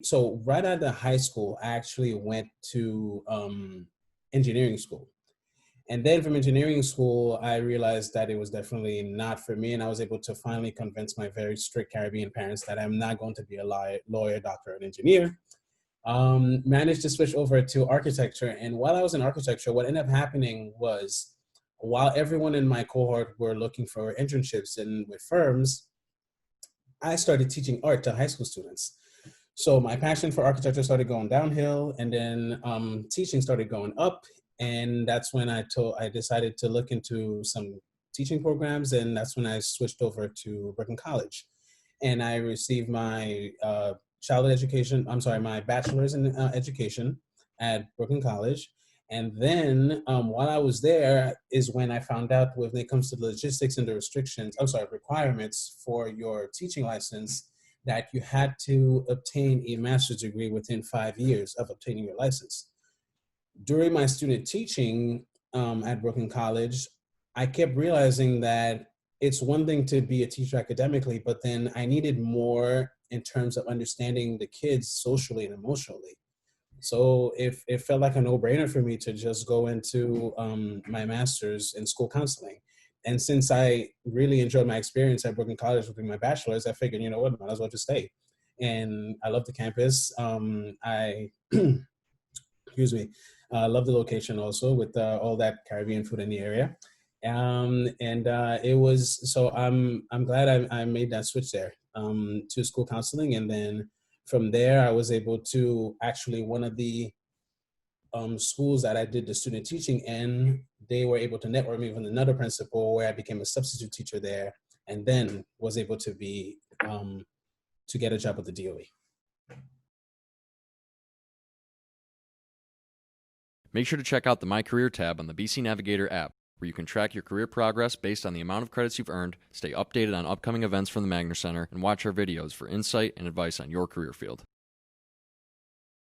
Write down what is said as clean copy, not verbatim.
So right out of high school, I actually went to engineering school. And then from engineering school, I realized that it was definitely not for me. And I was able to finally convince my very strict Caribbean parents that I'm not going to be a lawyer, doctor, and engineer. Managed to switch over to architecture. And while I was in architecture, what ended up happening was while everyone in my cohort were looking for internships and with firms, I started teaching art to high school students. So my passion for architecture started going downhill, and then teaching started going up. And that's when I decided to look into some teaching programs, and that's when I switched over to Brooklyn College, and I received my childhood education. I'm sorry, my bachelor's in education at Brooklyn College. And then while I was there is when I found out when it comes to the logistics and the restrictions, I'm sorry, requirements for your teaching license, that you had to obtain a master's degree within 5 years of obtaining your license. During my student teaching at Brooklyn College, I kept realizing that it's one thing to be a teacher academically, but then I needed more in terms of understanding the kids socially and emotionally. So it felt like a no-brainer for me to just go into my master's in school counseling. And since I really enjoyed my experience at Brooklyn College with my bachelor's, I figured, you know what, might as well just stay. And I love the campus. I, excuse me, love the location also with all that Caribbean food in the area. And it was, so I'm glad I made that switch there to school counseling. And then from there, I was able to actually one of the schools that I did the student teaching in, they were able to network me with another principal where I became a substitute teacher there, and then was able to be to get a job with the DOE. Make sure to check out the My Career tab on the BC Navigator app, where you can track your career progress based on the amount of credits you've earned, stay updated on upcoming events from the Magner Center, and watch our videos for insight and advice on your career field.